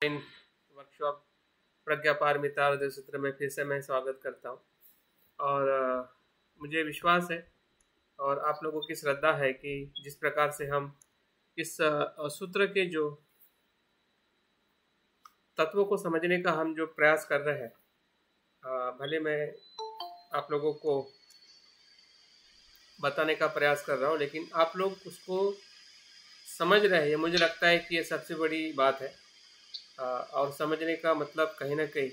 Workshop प्रज्ञा पारमिता हृदय सूत्र में फिर से मैं स्वागत करता हूँ। और मुझे विश्वास है और आप लोगों की श्रद्धा है कि जिस प्रकार से हम इस सूत्र के जो तत्वों को समझने का हम जो प्रयास कर रहे हैं, भले मैं आप लोगों को बताने का प्रयास कर रहा हूँ, लेकिन आप लोग उसको समझ रहे हैं। मुझे लगता है कि ये सबसे बड़ी बात है। और समझने का मतलब कहीं ना कहीं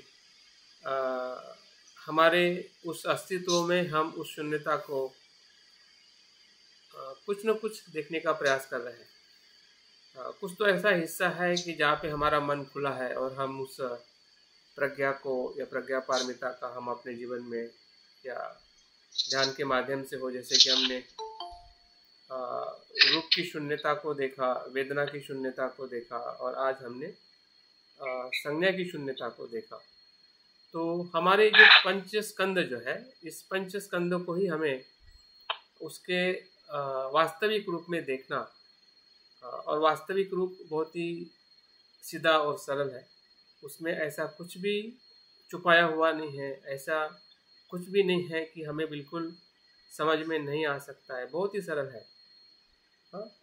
हमारे उस अस्तित्व में हम उस शून्यता को कुछ न कुछ देखने का प्रयास कर रहे हैं। कुछ तो ऐसा हिस्सा है कि जहाँ पे हमारा मन खुला है और हम उस प्रज्ञा को या प्रज्ञा पारमिता का हम अपने जीवन में या ध्यान के माध्यम से हो, जैसे कि हमने रूप की शून्यता को देखा, वेदना की शून्यता को देखा और आज हमने संज्ञा की शून्यता को देखा। तो हमारे जो पंच स्कंद जो है, इस पंच स्कंद को ही हमें उसके वास्तविक रूप में देखना, और वास्तविक रूप बहुत ही सीधा और सरल है। उसमें ऐसा कुछ भी छुपाया हुआ नहीं है, ऐसा कुछ भी नहीं है कि हमें बिल्कुल समझ में नहीं आ सकता है। बहुत ही सरल है।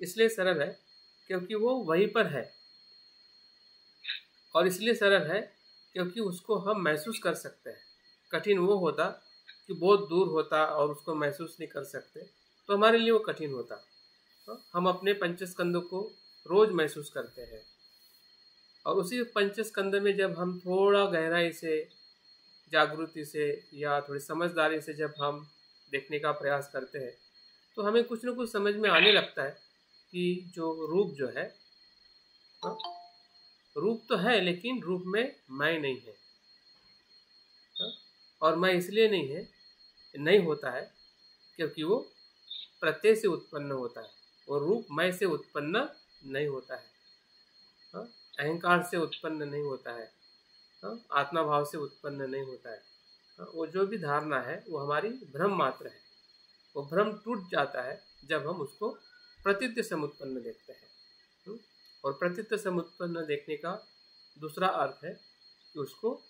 इसलिए सरल है क्योंकि वो वहीं पर है, और इसलिए सरल है क्योंकि उसको हम महसूस कर सकते हैं। कठिन वो होता कि बहुत दूर होता और उसको महसूस नहीं कर सकते, तो हमारे लिए वो कठिन होता। हम अपने पंचस्कंदों को रोज महसूस करते हैं, और उसी पंचस्कंद में जब हम थोड़ा गहराई से, जागृति से या थोड़ी समझदारी से जब हम देखने का प्रयास करते हैं, तो हमें कुछ न कुछ समझ में आने लगता है कि जो रूप जो है, रूप तो है लेकिन रूप में मैं नहीं है। और मैं इसलिए नहीं होता है क्योंकि वो प्रत्यय से उत्पन्न होता है, और रूप मैं से उत्पन्न नहीं होता है, अहंकार से उत्पन्न नहीं होता है, आत्मा भाव से उत्पन्न नहीं होता है। वो जो भी धारणा है वो हमारी भ्रम मात्र है। वो भ्रम टूट जाता है जब हम उसको प्रतीत्य समुत्पन्न देखते हैं। और प्रतीत्य समुत्पन्न देखने का दूसरा अर्थ है कि उसको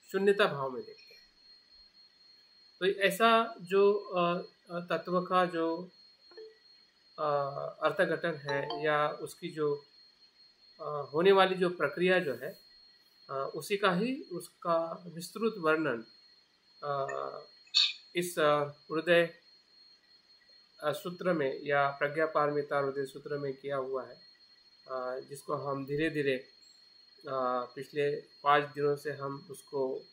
शून्यता भाव में देखते हैं। तो ऐसा जो तत्व का जो अर्थघटन है या उसकी जो होने वाली जो प्रक्रिया जो है, उसी का ही उसका विस्तृत वर्णन इस हृदय सूत्र में या प्रज्ञा पारमिता हृदय सूत्र में किया हुआ है, जिसको हम धीरे धीरे पिछले 5 दिनों से हम उसको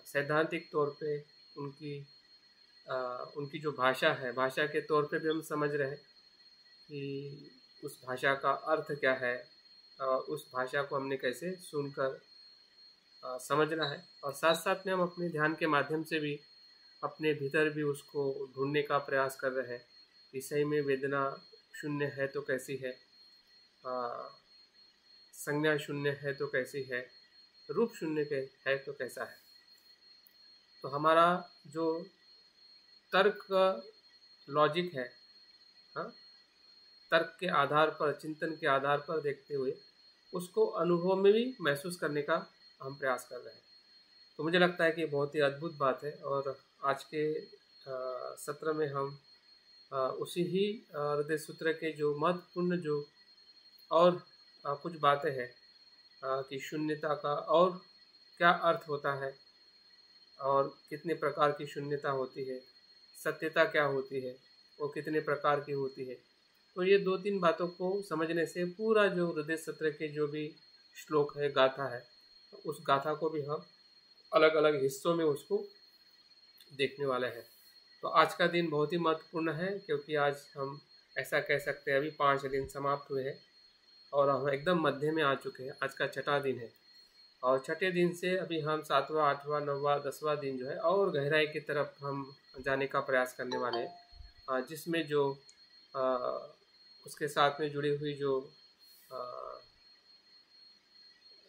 सैद्धांतिक तौर पे उनकी जो भाषा है, भाषा के तौर पे भी हम समझ रहे हैं कि उस भाषा का अर्थ क्या है, उस भाषा को हमने कैसे सुनकर समझना है, और साथ साथ में हम अपने ध्यान के माध्यम से भी अपने भीतर भी उसको ढूंढने का प्रयास कर रहे हैं कि सही में वेदना शून्य है तो कैसी है, संज्ञा शून्य है तो कैसी है, रूप शून्य है तो कैसा है। तो हमारा जो तर्क लॉजिक है, तर्क के आधार पर, चिंतन के आधार पर देखते हुए उसको अनुभव में भी महसूस करने का हम प्रयास कर रहे हैं। तो मुझे लगता है कि बहुत ही अद्भुत बात है, और आज के सत्र में हम उसी ही हृदय सूत्र के जो महत्वपूर्ण जो और कुछ बातें हैं कि शून्यता का और क्या अर्थ होता है, और कितने प्रकार की शून्यता होती है, सत्यता क्या होती है, वो कितने प्रकार की होती है। तो ये 2-3 बातों को समझने से पूरा जो हृदय सत्र के जो भी श्लोक है, गाथा है, उस गाथा को भी हम अलग अलग हिस्सों में उसको देखने वाले हैं। तो आज का दिन बहुत ही महत्वपूर्ण है, क्योंकि आज हम ऐसा कह सकते हैं अभी 5 दिन समाप्त हुए हैं और हम एकदम मध्य में आ चुके हैं। आज का छठा दिन है, और छठे दिन से अभी हम 7वां, 8वां, 9वां, 10वां दिन जो है और गहराई की तरफ हम जाने का प्रयास करने वाले हैं, जिसमें जो उसके साथ में जुड़ी हुई जो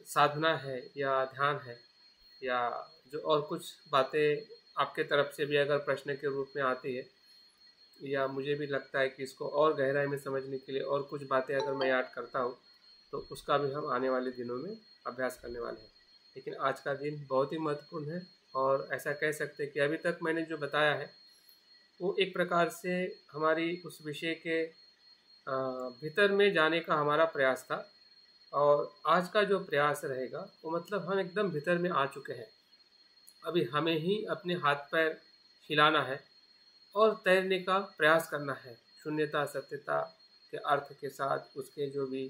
साधना है या ध्यान है, या जो और कुछ बातें आपके तरफ से भी अगर प्रश्न के रूप में आती है, या मुझे भी लगता है कि इसको और गहराई में समझने के लिए और कुछ बातें अगर मैं याद करता हूँ तो उसका भी हम आने वाले दिनों में अभ्यास करने वाले हैं। लेकिन आज का दिन बहुत ही महत्वपूर्ण है और ऐसा कह सकते हैं कि अभी तक मैंने जो बताया है वो एक प्रकार से हमारी उस विषय के भीतर में जाने का हमारा प्रयास था। और आज का जो प्रयास रहेगा वो मतलब हम एकदम भीतर में आ चुके हैं। अभी हमें ही अपने हाथ पैर हिलाना है और तैरने का प्रयास करना है शून्यता सत्यता के अर्थ के साथ। उसके जो भी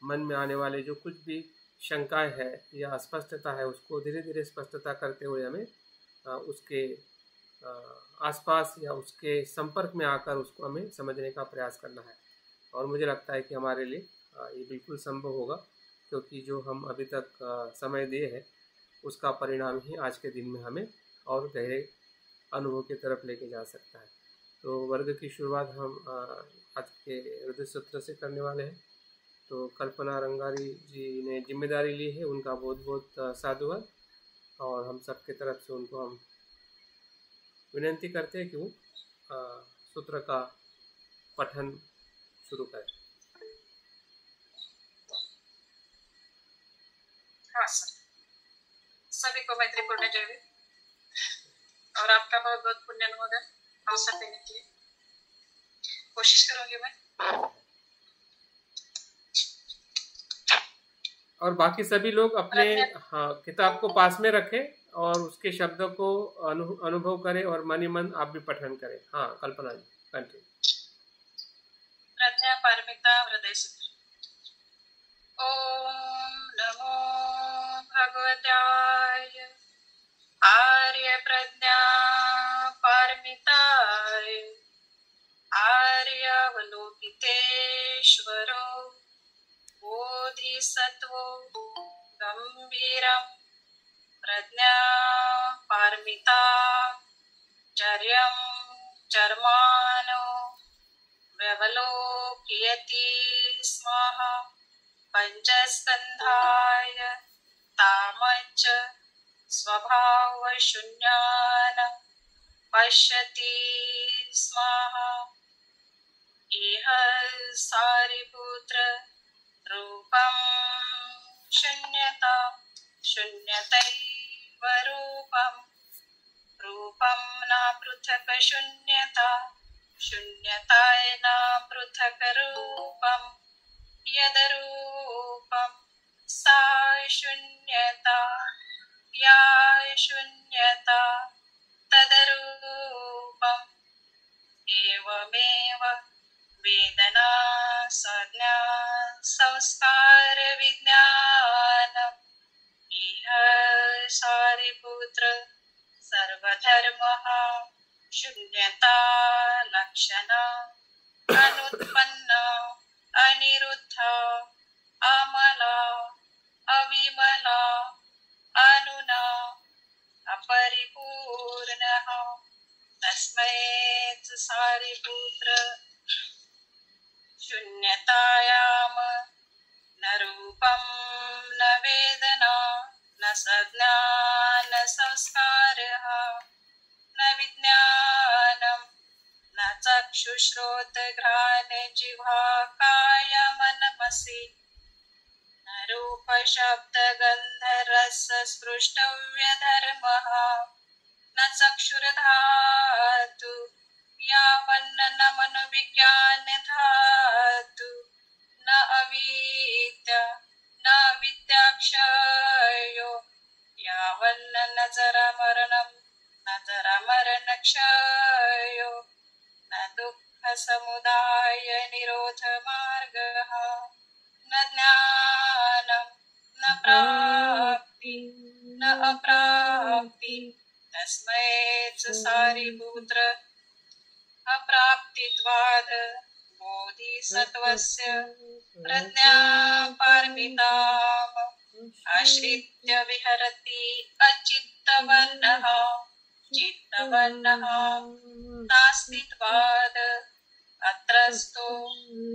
मन में आने वाले जो कुछ भी शंकाएं है या अस्पष्टता है उसको धीरे धीरे स्पष्टता करते हुए हमें उसके आसपास या उसके संपर्क में आकर उसको हमें समझने का प्रयास करना है। और मुझे लगता है कि हमारे लिए ये बिल्कुल संभव होगा, क्योंकि जो हम अभी तक समय दिए हैं उसका परिणाम ही आज के दिन में हमें और गहरे अनुभव की तरफ लेके जा सकता है। तो वर्ग की शुरुआत हम आज के हृदय सूत्र से करने वाले हैं। तो कल्पना रंगारी जी ने जिम्मेदारी ली है, उनका बहुत बहुत साधुवाद। और हम सब की तरफ से उनको हम विनती करते हैं कि वो सूत्र का पठन शुरू करें। हाँ सर, सभी को मैत्रीपूर्ण जय हिंद। और आपका बहुत बहुत पुण्य अनुमोदन अवसर देने के लिए कोशिश करूंगी मैं। और बाकी सभी लोग अपने किताब को पास में रखें और उसके शब्दों को अनुभव करें और मन ही मन आप भी पठन करें। हाँ कल्पना जी कंटिन्यू। प्रज्ञा पारमिता हृदय सूत्र। ओम नमो भगवत्याय आर्य प्रज्ञा पारमिताय आर्यावलोकितेश्वरो बोधिसत्वो गंभीरं प्रज्ञा पारमिता चर्यं चर्मानो व्यवलोकयति स्मः पंचस्कन्धाय तामच्च स्वभावशून्यान् पश्यति स्मः। इह सारिपुत्र रूपं शून्यता शून्यतैव रूपं रूपं न पृथक् शून्यता शून्यताय न पृथक् रूपं यद्रूपं सा शून्यता या शून्यता तद्रूपम् एवमेव वेदना संज्ञा संस्कार विज्ञानम् इह सारिपुत्र सर्वधर्मः शून्यता लक्षण अनुत्पन्न अनिरुद्ध अमला अविमला अनुना अपरिपूर्णः तस्मै सारिपुत्र शून्यतायाम न रूपं न वेदना न संज्ञा न संस्कारः न विज्ञानं न चक्षुश्रोत्रघ्राण जिह्वा कायमनमसि न रूप शब्द गन्ध रस स्पृष्टव्यधर्मः न चक्षुर्धातु यावन्न न मनोविज्ञान धातु न अविद्या न विद्याक्षयो यावन्न न जरामरणं न जरामरणक्षयो न दुःखसमुदाय निरोध मार्गः न ज्ञानं न प्राप्ति न अप्राप्ति तस्मै सारिपुत्र अप्राप्तित्वाद् बोधिसत्वस्य प्रज्ञा पारमिताम् आश्रित्य विहरति अचित्तवर्णः चित्तवर्णः नास्तित्वाद् अत्रस्तो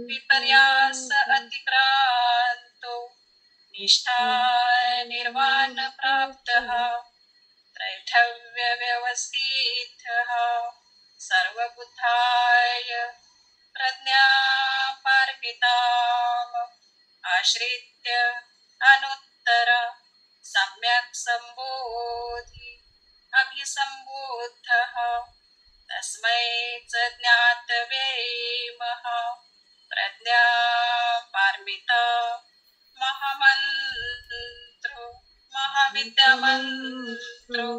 विपर्यास अतिक्रान्तो निष्ठा निर्वाण प्राप्तः त्रैधव्य व्यवस्थितः सर्वबुद्धाय प्रज्ञापार्पिताम् आश्रित्य अनुत्तर सम्यक् सम्बोधि अभिसम्बुद्धः तस्मै च ज्ञातवे प्रज्ञापार्मिता महामन्त्रो महाविद्यामन्त्रो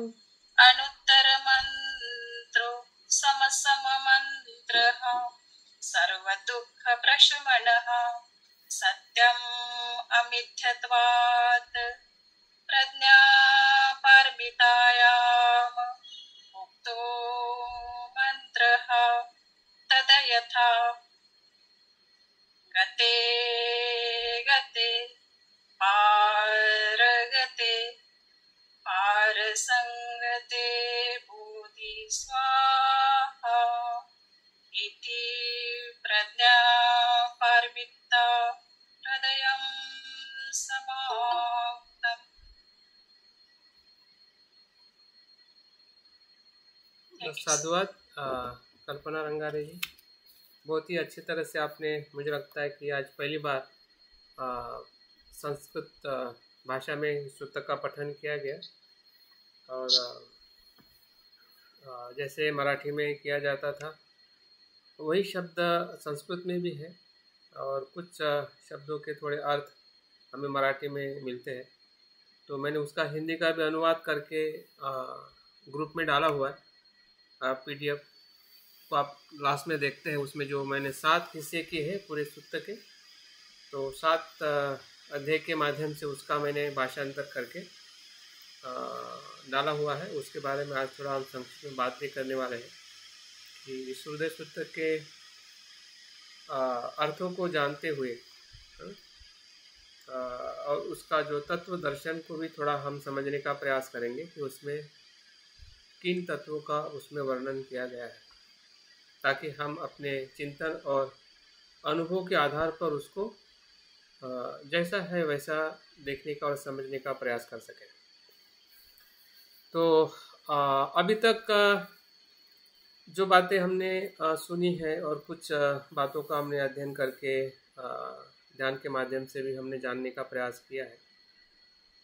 अनुत्तरमन्त्रो समसममन्त्रः सर्वदुःखप्रशमनः सत्यम् अमिथ्यत्वात् प्रज्ञापार्मितायाम् उक्तो मन्त्रः तदयथा गते गते पारगते पारसंगते बोधि स्वाहा इति प्रज्ञापार्मिता हृदयं समाप्तम्। साधुवाद कल्पना रंगारे जी, बहुत ही अच्छी तरह से आपने, मुझे लगता है कि आज पहली बार संस्कृत भाषा में सूत्र का पठन किया गया और जैसे मराठी में किया जाता था वही शब्द संस्कृत में भी है और कुछ शब्दों के थोड़े अर्थ हमें मराठी में मिलते हैं, तो मैंने उसका हिंदी का भी अनुवाद करके ग्रुप में डाला हुआ है। PDF को आप लास्ट में देखते हैं, उसमें जो मैंने 7 हिस्से किए हैं पूरे सूत्र के, तो 7 अध्याय के माध्यम से उसका मैंने भाषांतर करके डाला हुआ है। उसके बारे में आज थोड़ा हम संक्षिप्त में बात भी करने वाले हैं कि इस हृदय सूत्र के अर्थों को जानते हुए और उसका जो तत्व दर्शन को भी थोड़ा हम समझने का प्रयास करेंगे कि उसमें किन तत्वों का उसमें वर्णन किया गया है, ताकि हम अपने चिंतन और अनुभव के आधार पर उसको जैसा है वैसा देखने का और समझने का प्रयास कर सकें। तो अभी तक जो बातें हमने सुनी है और कुछ बातों का हमने अध्ययन करके ध्यान के माध्यम से भी हमने जानने का प्रयास किया है,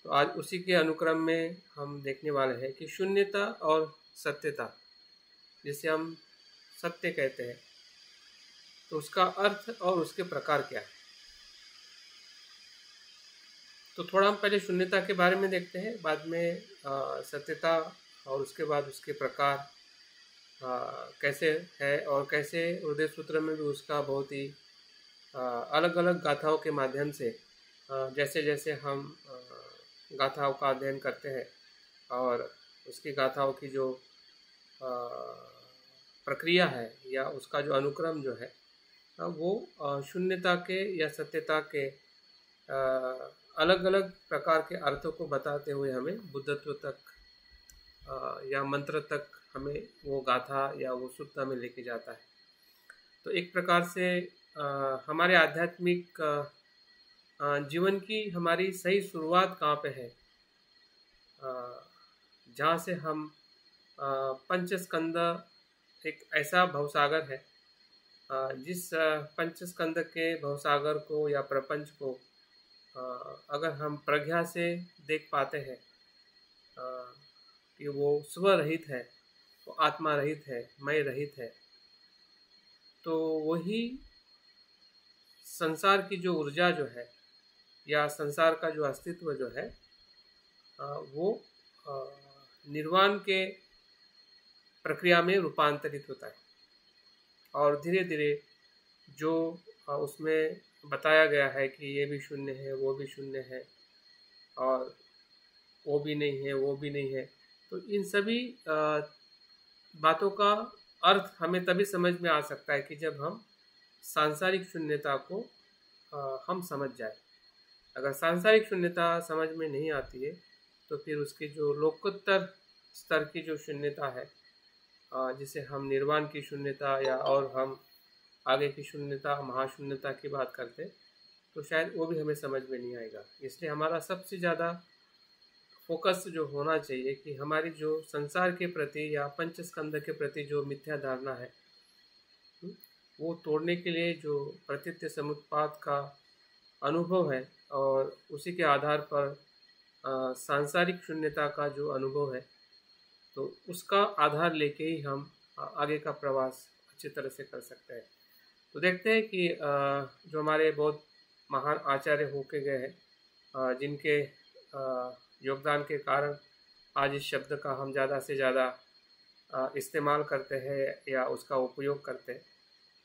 तो आज उसी के अनुक्रम में हम देखने वाले हैं कि शून्यता और सत्यता, जिसे हम सत्य कहते हैं, तो उसका अर्थ और उसके प्रकार क्या है। तो थोड़ा हम पहले शून्यता के बारे में देखते हैं, बाद में सत्यता और उसके बाद उसके प्रकार कैसे है और कैसे हृदय सूत्र में भी उसका बहुत ही अलग अलग गाथाओं के माध्यम से जैसे जैसे हम गाथाओं का अध्ययन करते हैं और उसकी गाथाओं की जो प्रक्रिया है या उसका जो अनुक्रम जो है वो शून्यता के या सत्यता के अलग अलग प्रकार के अर्थों को बताते हुए हमें बुद्धत्व तक या मंत्र तक हमें वो गाथा या वो सूत्र में लेके जाता है। तो एक प्रकार से हमारे आध्यात्मिक जीवन की हमारी सही शुरुआत कहाँ पे है, जहाँ से हम पंचस्कंद एक ऐसा भवसागर है, जिस पंचस्कंद के भवसागर को या प्रपंच को अगर हम प्रज्ञा से देख पाते हैं कि वो स्वरहित है, वो आत्मा रहित है, मय रहित है, तो वही संसार की जो ऊर्जा जो है या संसार का जो अस्तित्व जो है वो निर्वाण के प्रक्रिया में रूपांतरित होता है और धीरे धीरे जो उसमें बताया गया है कि ये भी शून्य है, वो भी शून्य है और वो भी नहीं है, वो भी नहीं है, तो इन सभी बातों का अर्थ हमें तभी समझ में आ सकता है कि जब हम सांसारिक शून्यता को हम समझ जाए। अगर सांसारिक शून्यता समझ में नहीं आती है तो फिर उसकी जो लोकोत्तर स्तर की जो शून्यता है, जिसे हम निर्वाण की शून्यता या और हम आगे की शून्यता महाशून्यता की बात करते, तो शायद वो भी हमें समझ में नहीं आएगा। इसलिए हमारा सबसे ज़्यादा फोकस जो होना चाहिए कि हमारी जो संसार के प्रति या पंचस्कंद के प्रति जो मिथ्या धारणा है, वो तोड़ने के लिए जो प्रतीत्य समुत्पाद का अनुभव है और उसी के आधार पर सांसारिक शून्यता का जो अनुभव है, तो उसका आधार लेके ही हम आगे का प्रवास अच्छी तरह से कर सकते हैं। तो देखते हैं कि जो हमारे बहुत महान आचार्य होके गए हैं, जिनके योगदान के कारण आज इस शब्द का हम ज़्यादा से ज़्यादा इस्तेमाल करते हैं या उसका उपयोग करते हैं,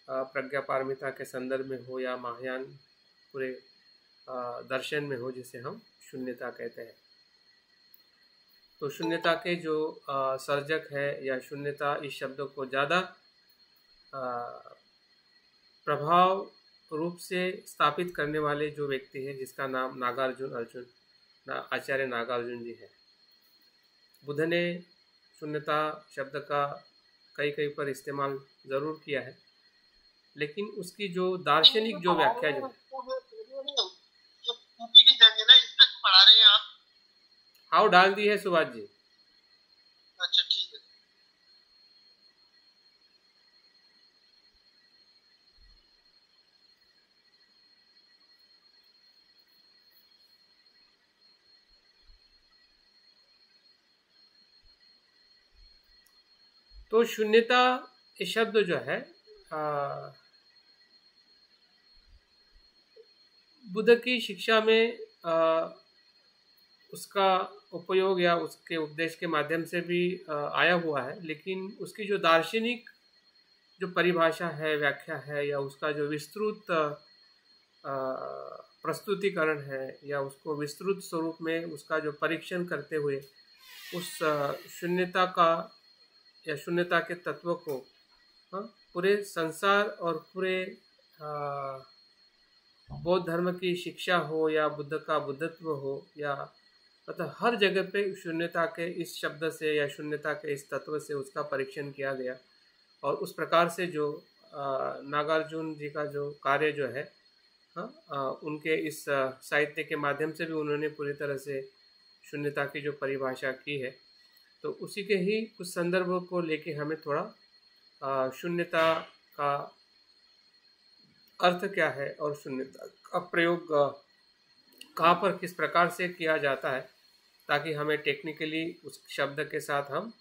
प्रज्ञा पारमिता के संदर्भ में हो या महायान पूरे दर्शन में हो, जिसे हम शून्यता कहते हैं। तो शून्यता के जो सर्जक है या शून्यता इस शब्द को ज़्यादा प्रभाव रूप से स्थापित करने वाले जो व्यक्ति है, जिसका नाम आचार्य नागार्जुन जी है। बुद्ध ने शून्यता शब्द का कई पर इस्तेमाल ज़रूर किया है, लेकिन उसकी जो दार्शनिक जो व्याख्या जो है, हाउ डाल दी है सुभाष जी। अच्छा ठीक है। तो शून्यता ये शब्द जो है बुद्ध की शिक्षा में उसका उपयोग या उसके उपदेश के माध्यम से भी आया हुआ है, लेकिन उसकी जो दार्शनिक जो परिभाषा है, व्याख्या है, या उसका जो विस्तृत प्रस्तुतिकरण है, या उसको विस्तृत स्वरूप में उसका जो परीक्षण करते हुए उस शून्यता का या शून्यता के तत्व को पूरे संसार और पूरे बौद्ध धर्म की शिक्षा हो या बुद्ध का बुद्धत्व हो, या मतलब हर जगह पे शून्यता के इस शब्द से या शून्यता के इस तत्व से उसका परीक्षण किया गया। और उस प्रकार से जो नागार्जुन जी का जो कार्य जो है, उनके इस साहित्य के माध्यम से भी उन्होंने पूरी तरह से शून्यता की जो परिभाषा की है, तो उसी के ही कुछ संदर्भों को लेके हमें थोड़ा शून्यता का अर्थ क्या है और शून्यता का प्रयोग कहाँ पर किस प्रकार से किया जाता है, ताकि हमें टेक्निकली उस शब्द के साथ हम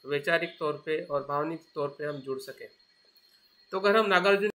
वैचारिक तौर पे और भावनिक तौर पे हम जुड़ सकें। तो अगर हम नागार्जुन